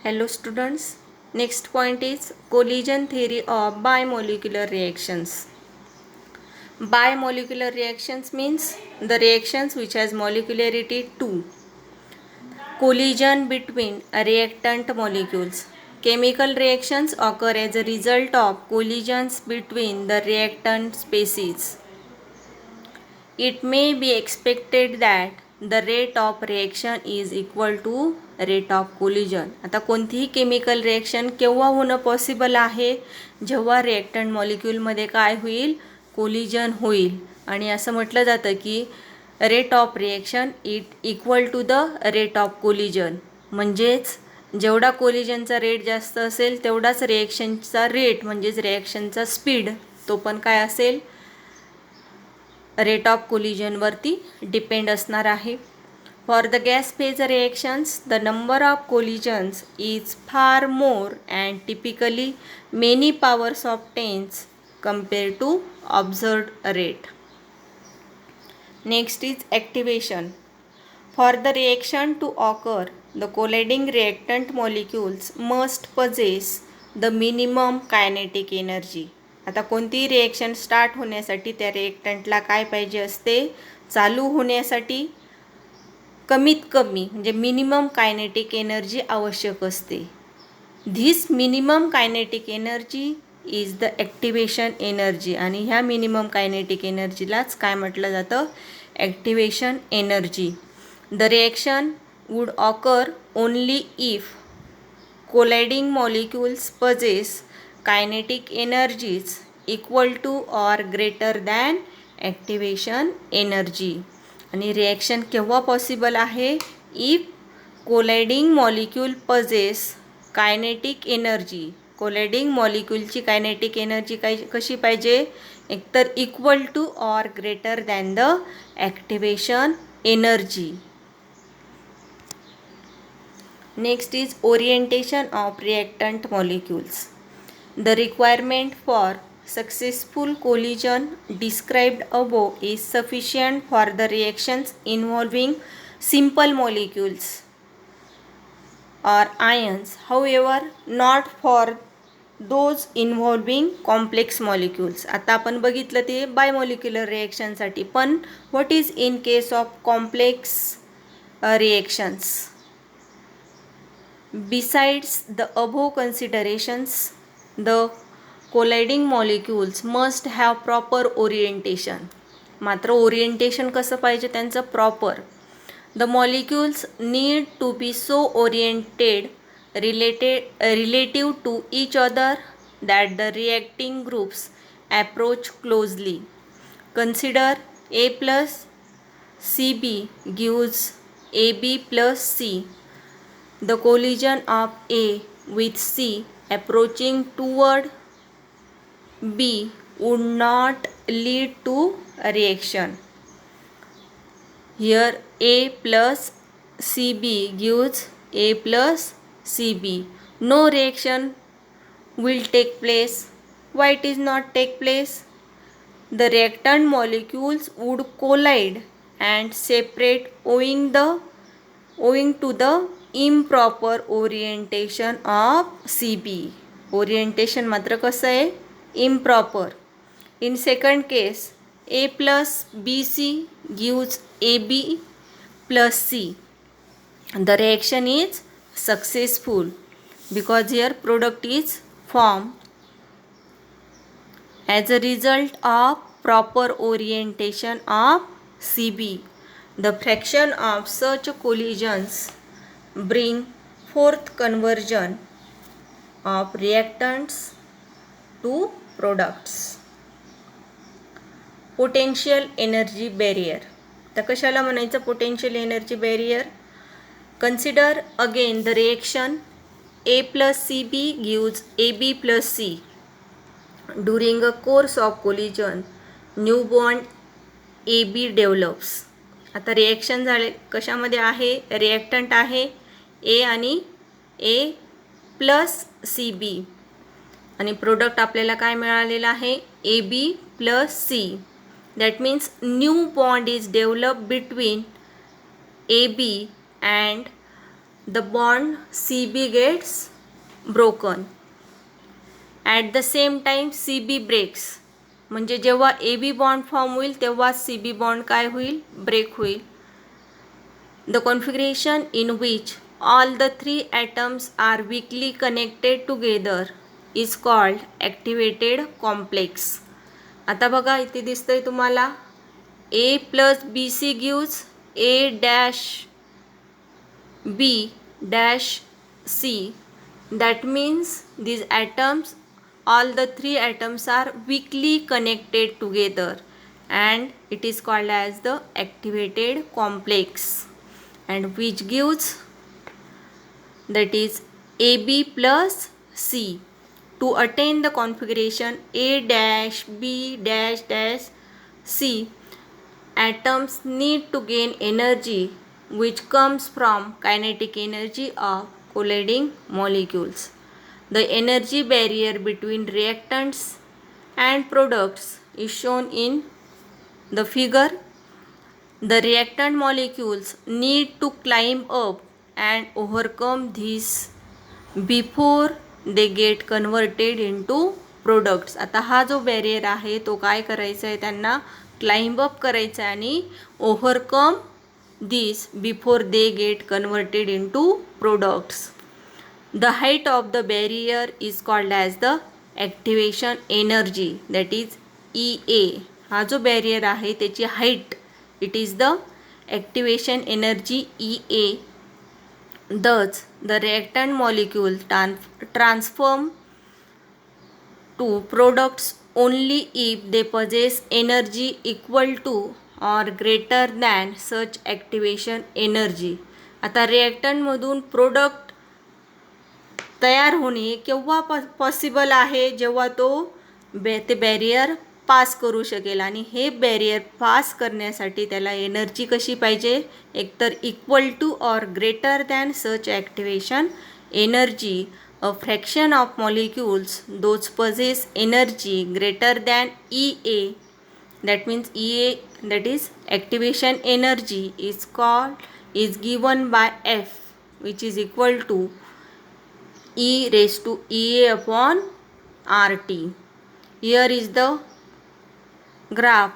Hello students. Next point is collision theory of bimolecular reactions. Bimolecular reactions means the reactions which has molecularity 2. Collision between reactant molecules. Chemical reactions occur as a result of collisions between the reactant species. It may be expected that the rate of reaction is equal to rate of collision. आता कोणतीही chemical reaction केव्हा होणं possible आहे, जेव्हा reactant मॉलिक्यूलमध्ये काय होईल, collision होईल. आणि असं म्हटलं जातं की rate of reaction equal to the rate of collision. म्हणजेच जेवढा कोलिजनचा रेट जास्त असेल तेवढाच रिएक्शनचा रेट म्हणजेच रिएक्शनचा स्पीड तो पण काय असेल, रेट ऑफ कोलिजन वरती डिपेंड असणार आहे. For the gas phase reactions the number of collisions is far more and typically many powers of tens compared to observed rate. Next is activation. For the reaction to occur, the colliding reactant molecules must possess the minimum kinetic energy. आता कोणतीही reaction start होण्यासाठी त्या रिएक्टंटला काय पाहिजे असते, चालू होण्यासाठी कमीत कमी म्हणजे मिनिमम कायनेटिक एनर्जी आवश्यक असते. This minimum kinetic energy is the activation energy. आणि ह्या मिनिमम कायनेटिक एनर्जीलाच काय म्हटलं जातं, activation energy. The reaction would occur only if colliding molecules possess kinetic energies equal to or greater than activation energy. आणि reaction केव्हा possible आहे, if colliding molecule possess kinetic energy. कोलायडिंग मॉलिक्यूलची कायनेटिक एनर्जी कशी पाहिजे, एकतर equal to or greater than the activation energy. Next is orientation of reactant molecules. The requirement for successful collision described above is sufficient for the reactions involving simple molecules or ions, however not for those involving complex molecules. आता आपण बघितलं ते बायमॉलिक्युलर रिएक्शनसाठी, पण what is in case of complex reactions. Besides the above considerations, the colliding molecules must have proper orientation. मात्र orientation कसं पाहिजे त्यांचं, proper. The molecules need to be so oriented relative to each other that the reacting groups approach closely. Consider A plus CB gives AB plus C. The collision of A with C approaching toward B would not lead to a reaction. Here A plus CB gives A plus CB. No reaction will take place. Why it is not take place? The reactant molecules would collide and separate owing to the improper orientation of CB. Orientation मात्र कसं आहे, improper. In second case, A plus BC gives AB plus C. The reaction is successful because here product is formed as a result of proper orientation of CB. The fraction of such collisions bring forth conversion of reactants to products. Potential energy barrier. तर कशाला म्हणायचं potential energy barrier. Consider again the reaction A plus CB gives AB plus C. During a course of collision, new bond AB develops. आता reaction झाले कशामध्ये आहे, reactant आहे A आणि A plus CB आणि प्रोडक्ट आपल्याला काय मिळालेलं आहे, AB plus C. That means new bond is developed between AB and the bond CB gets broken. At the same time CB breaks. म्हणजे जेव्हा AB बॉन्ड फॉर्म होईल तेव्हा CB बॉन्ड काय होईल, ब्रेक होईल. The configuration in which all the three atoms are weakly connected together is called activated complex. आता बघा इथे दिसतंय तुम्हाला A plus BC gives A dash B dash C. That means these atoms, all the three atoms are weakly connected together and it is called as the activated complex, and which gives, that is AB plus C. To attain the configuration A dash B dash dash C, atoms need to gain energy which comes from kinetic energy of colliding molecules. The energy barrier between reactants and products is shown in the figure. The reactant molecules need to climb up and overcome this before they get converted into products. आता हा जो barrier आहे तो काय करायचा आहे, त्यांना climb up करायचा आहे आणि overcome this before they get converted into products. The height of the barrier is called as the activation energy, that is EA. हा जो बॅरियर आहे त्याची height, it is the activation energy EA. Thus, the reactant molecule transform to products only if they possess energy equal to or greater than such activation energy. आता रिॲक्टंटमधून product तयार होणे केव्हा possible आहे, जेव्हा तो ते बॅरियर पास करू शकेल. आणि हे बॅरियर पास करण्यासाठी त्याला एनर्जी कशी पाहिजे, एकतर equal to or greater than such activation energy. A fraction of molecules those possess energy greater than EA, that means EA, that is activation energy, is given by F, which is equal to E raised to EA upon RT. Here is the graph,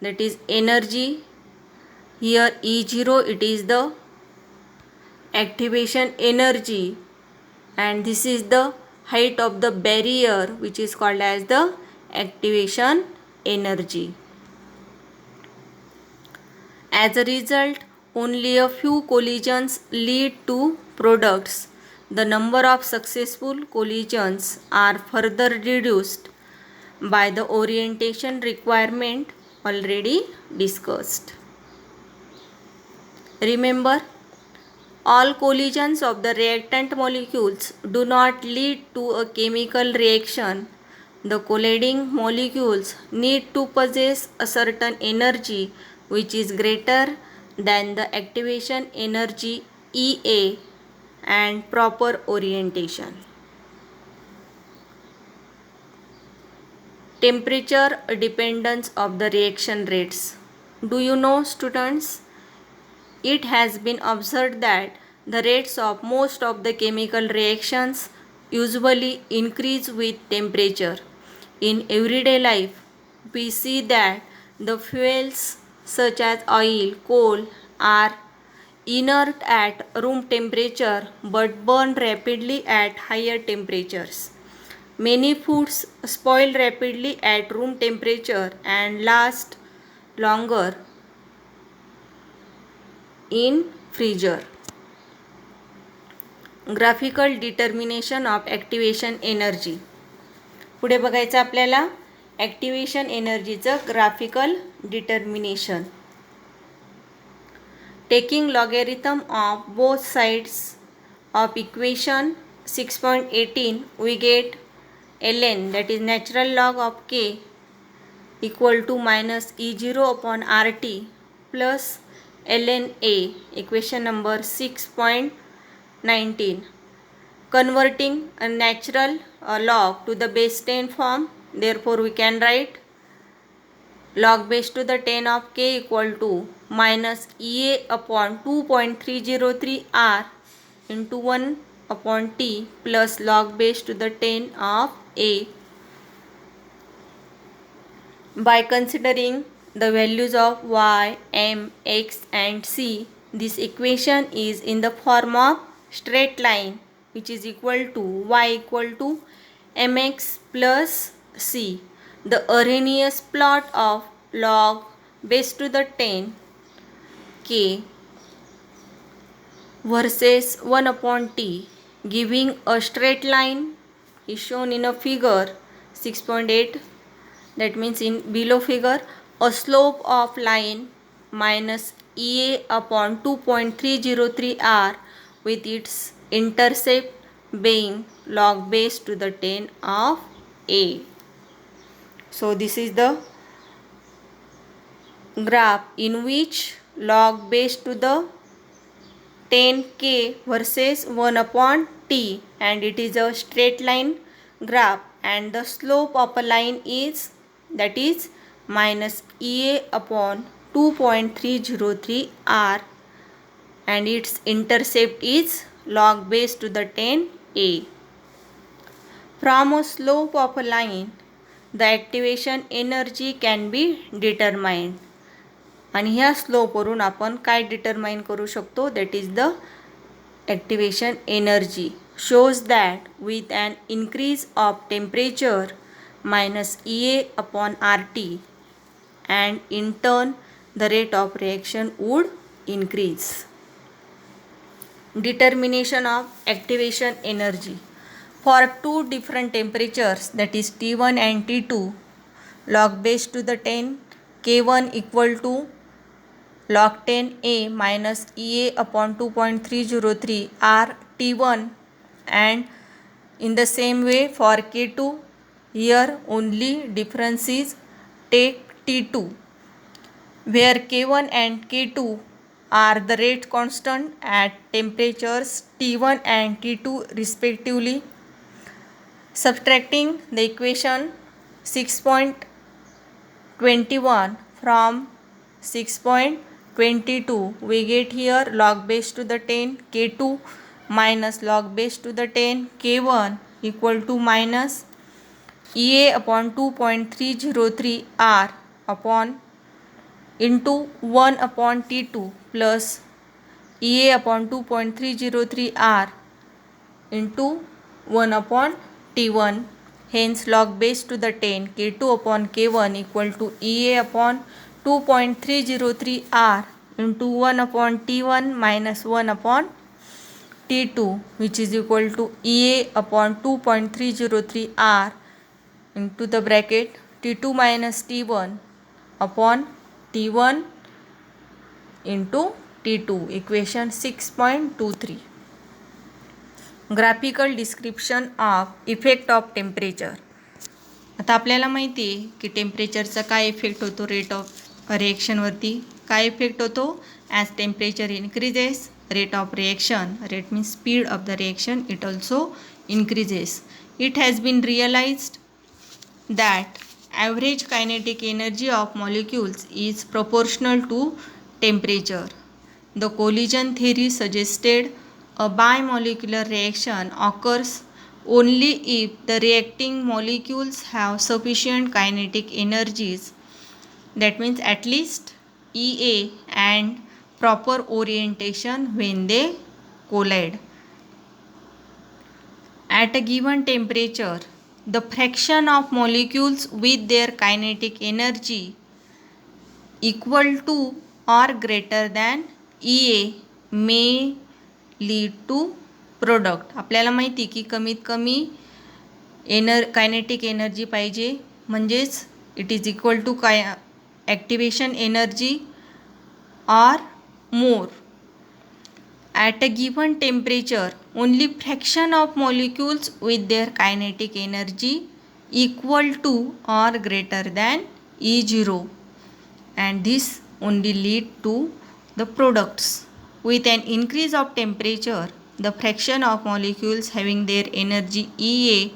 that is energy. Here E0, it is the activation energy, and this is the height of the barrier, which is called as the activation energy. As a result, only a few collisions lead to products. The number of successful collisions are further reduced by the orientation requirement already discussed. Remember, all collisions of the reactant molecules do not lead to a chemical reaction. The colliding molecules need to possess a certain energy which is greater than the activation energy EA and proper orientation. Temperature dependence of the reaction rates. Do you know, students? It has been observed that the rates of most of the chemical reactions usually increase with temperature. In everyday life, we see that the fuels such as oil, coal are inert at room temperature but burn rapidly at higher temperatures. Many foods spoil rapidly at room temperature and last longer in freezer. Graphical determination of activation energy. पुढे बघायचं आपल्याला activation एनर्जीचं graphical determination. Taking logarithm of both sides of equation 6.18 we get ln, that is natural log of k, equal to minus E0 upon RT plus ln A, equation number 6.19. Converting a natural log to the base 10 form, therefore we can write log base to the 10 of k equal to minus EA upon 2.303 R into 1 upon T plus log base to the 10 of A. By considering the values of y, m, x and c, this equation is in the form of straight line, which is equal to y equal to mx plus c. The Arrhenius plot of log base to the 10 k versus 1 upon t giving a straight line is shown in a figure 6.8. That means in below figure, a slope of line minus EA upon 2.303 R with its intercept being log base to the 10 of A. So this is the graph in which log base to the 10k versus 1 upon t, and it is a straight line graph, and the slope of a line is, that is, minus EA upon 2.303 R, and its intercept is log base to the 10 A. From a slope of a line, the activation energy can be determined. आणि ह्या स्लोपवरून आपण काय determine करू शकतो, that is the activation energy. Shows that with an increase of temperature minus EA upon RT, and in turn the rate of reaction would increase. Determination of activation energy. For two different temperatures, that is T1 and T2, log base to the 10 K1 equal to log 10 A minus EA upon 2.303 R T1, and in the same way for K2, here only difference is take T2, where K1 and K2 are the rate constant at temperatures T1 and T2 respectively. Subtracting the equation 6.21 from 6.22, we get here log base to the 10 K2 minus log base to the 10 K1 equal to minus EA upon 2.303 R upon into 1 upon T2 plus EA upon 2.303 R into 1 upon T1. Hence log base to the 10 K2 upon K1 equal to EA upon 2.303 R into 1 upon T1 minus 1 upon T2, which is equal to EA upon 2.303 R into the bracket T2 minus T1 upon T1 into T2. Equation 6.23. Graphical description of effect of temperature. आता आपल्याला माहिती आहे की टेम्परेचरचा काय effect होतो rate of रिएक्शनवरती. काय effect होतो, as temperature increases rate of reaction, rate means speed of the reaction, it also increases. It has been realised that average kinetic energy of molecules is proportional to temperature. The collision theory suggested a bimolecular reaction occurs only if the reacting molecules have sufficient kinetic energies, that means at least EA, and proper orientation when they collide. At a given temperature, the fraction of molecules with their kinetic energy equal to or greater than EA may lead to product. आपल्याला माहिती की कमीत कमी kinetic energy पाहिजे, म्हणजेच it is equal to activation energy or more. At a given temperature, only fraction of molecules with their kinetic energy equal to or greater than E0, and this only lead to the products. With an increase of temperature, the fraction of molecules having their energy EA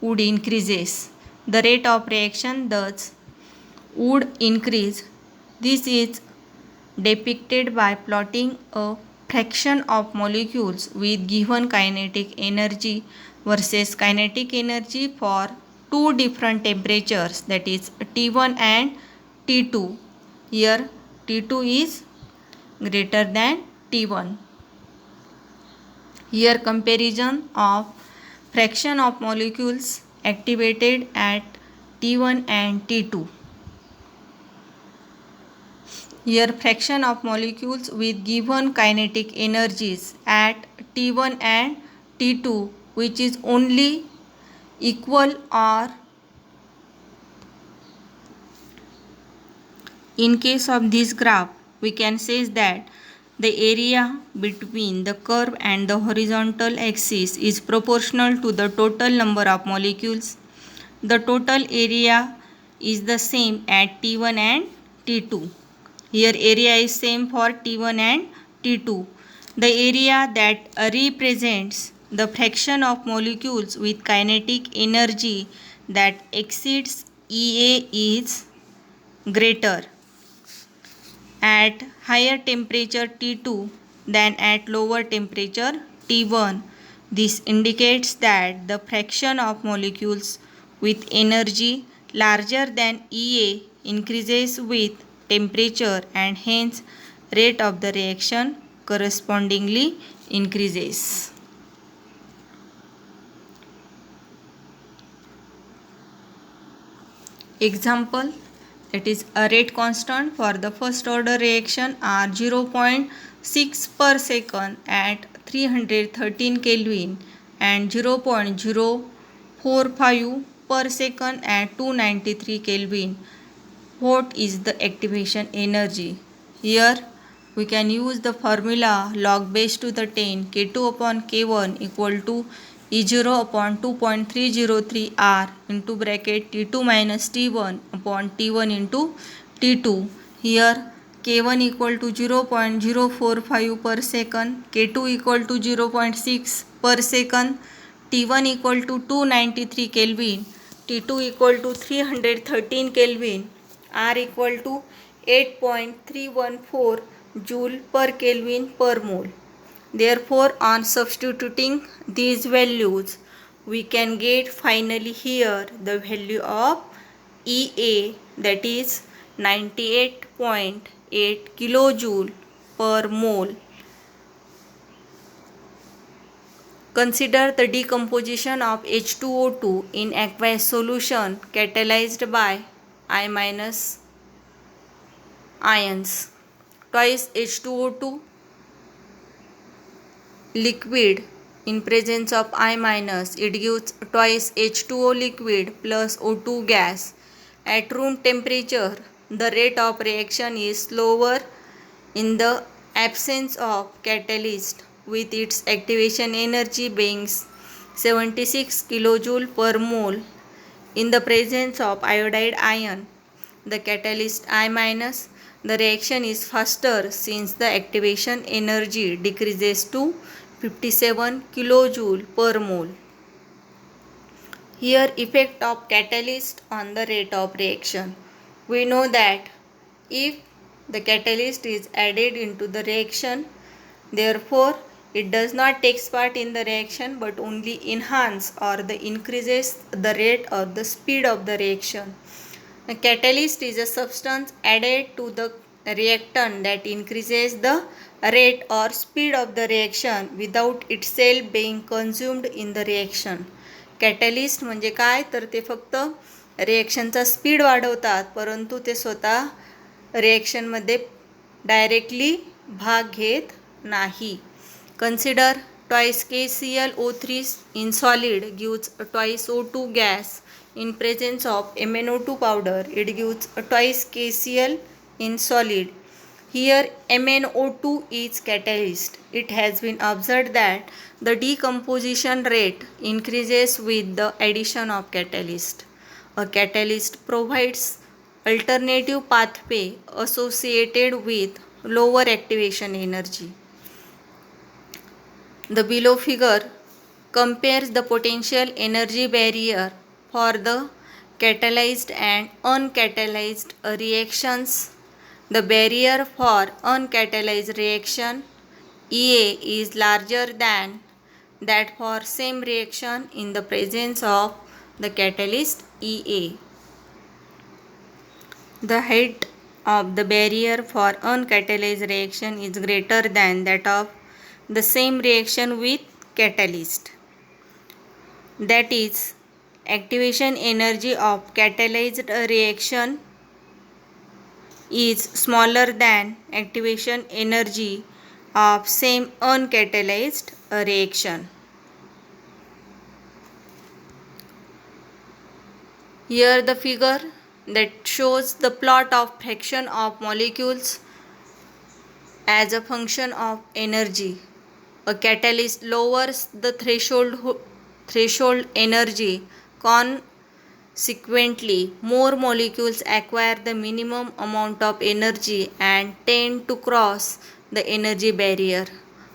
would increases. The rate of reaction thus would increase. This is depicted by plotting a fraction of molecules with given kinetic energy versus kinetic energy for two different temperatures, that is T1 and T2. Here T2 is greater than T1. Here comparison of fraction of molecules activated at T1 and T2. Here fraction of molecules with given kinetic energies at T1 and T2, which is only equal, or in case of this graph we can say that the area between the curve and the horizontal axis is proportional to the total number of molecules. The total area is the same at T1 and T2. Here area is same for T1 and T2. The area that represents the fraction of molecules with kinetic energy that exceeds EA is greater at higher temperature T2 than at lower temperature T1. This indicates that the fraction of molecules with energy larger than EA increases with temperature, and hence rate of the reaction correspondingly increases. Example, that is a rate constant for the first order reaction are 0.6 per second at 313 Kelvin and 0.045 per second at 293 Kelvin. What is the activation energy? Here we can use the formula log base to the 10 K2 upon K1 equal to E0 upon 2.303 R into bracket T2 minus T1 upon T1 into T2. Here K1 equal to 0.045 per second, K2 equal to 0.6 per second, T1 equal to 293 Kelvin, T2 equal to 313 Kelvin, R equal to 8.314 joule per Kelvin per mole. Therefore, on substituting these values, we can get finally here the value of EA, that is 98.8 kilojoule per mole. Consider the decomposition of H2O2 in aqueous solution catalyzed by I minus ions. Twice H2O2 liquid in presence of I minus, it gives twice H2O liquid plus O2 gas. At room temperature, the rate of reaction is slower in the absence of catalyst, with its activation energy being 76 kilojoule per mole. In the presence of iodide ion, the catalyst I minus, the reaction is faster since the activation energy decreases to 57 kilojoule per mole. Here effect of catalyst on the rate of reaction. We know that if the catalyst is added into the reaction, therefore it does not take part in the reaction but only enhance or the increases the rate or the speed of the reaction. A catalyst is a substance added to the reactant that increases the rate or speed of the reaction without itself being consumed in the reaction. Catalyst म्हणजे काय, तर ते फक्त रिॲक्शनचा speed वाढवतात, परंतु ते स्वतः रिॲक्शनमध्ये directly भाग घेत नाही. Consider twice KClO3 in solid gives twice O2 gas. In presence of MnO2 powder, it gives twice KCl in solid. Here MnO2 is catalyst. It has been observed that the decomposition rate increases with the addition of catalyst. A catalyst provides alternative pathway associated with lower activation energy. The below figure compares the potential energy barrier for the catalyzed and uncatalyzed reactions. The barrier for uncatalyzed reaction EA is larger than that for same reaction in the presence of the catalyst EA. The height of the barrier for uncatalyzed reaction is greater than that of the same reaction with catalyst. That is, activation energy of catalyzed reaction is smaller than activation energy of same uncatalyzed reaction. Here the figure that shows the plot of fraction of molecules as a function of energy. A catalyst lowers the threshold energy. Consequently, more molecules acquire the minimum amount of energy and tend to cross the energy barrier.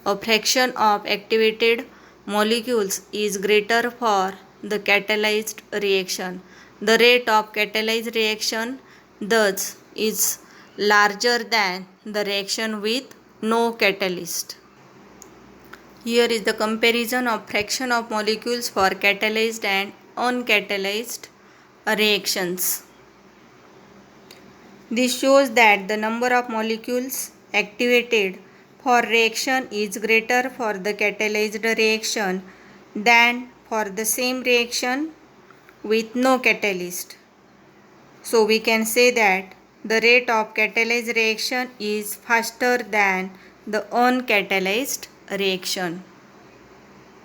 A fraction of activated molecules is greater for the catalyzed reaction. The rate of catalyzed reaction thus is larger than the reaction with no catalyst. Here is the comparison of fraction of molecules for catalyzed and uncatalyzed reactions. This shows that the number of molecules activated for reaction is greater for the catalyzed reaction than for the same reaction with no catalyst. So we can say that the rate of catalyzed reaction is faster than the uncatalyzed reaction.